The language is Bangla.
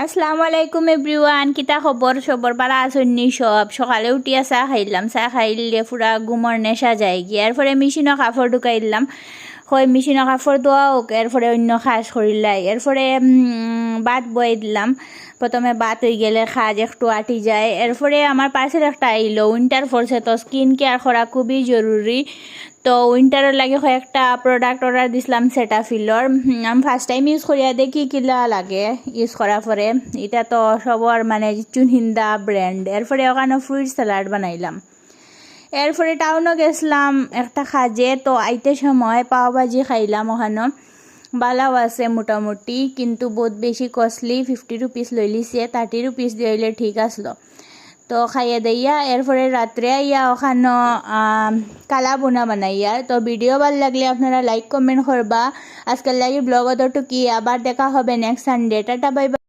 আসসালামু আলাইকুম এভরিওয়ান, কিতা খবর? সবর পারা আসন্নি সব। সকালে উঠিয়া চাহ খাইলাম, চাহ খাইলে পুরা গুমর নেশা যায় গিয়ে। এরপরে মেশিনও কাপড় ঢুকাই দিলাম, হয় মেশিনও কাপড় ধোয়া হোক, এরপরে অন্য কাজ করিলাই। এরপরে ভাত বয়ে দিলাম। প্রথমে ভাত হয়ে গেলে কাজ একটু আটি যায়। এরপরে আমার পার্সেল একটা আইলো, উইন্টার ফোর্সে। তো স্কিন কেয়ার করা খুবই জরুরি। তো উইন্টারের লাগে কয়েকটা প্রোডাক্ট অর্ডার দিছিলাম সেটাফিলর। আমি ফার্স্ট টাইম ইউজ করিয়া দেখি কিলা লাগে ইউজ করার পরে। এটা তো সবর মানে চুনহিন্দা ব্র্যান্ড। এরপরে ওখানে ফ্রুইট স্যালাড বানাইলাম। এরপরে টাউনও গেছিলাম একটা কাজে। তো আইতে সময় পাও ভাজি খাইলাম ওখানে। ভালো আছে মোটামুটি, কিন্তু বহুত বেশি কস্টলি। 50 রুপিস লইলিছে, 30 রুপিস দিয়ে হইলে ঠিক আসলো। তো খাইয়ে দিয়া এরপরে রাত্রে আইয়া ওখানে কালা বোনা বানাইয়া। তো ভিডিও ভালো লাগলে আপনারা লাইক কমেন্ট করবা। আজকাল লাগে ব্লগ অতটুকু, আবার দেখা হবে next Sunday. Tata bye bye.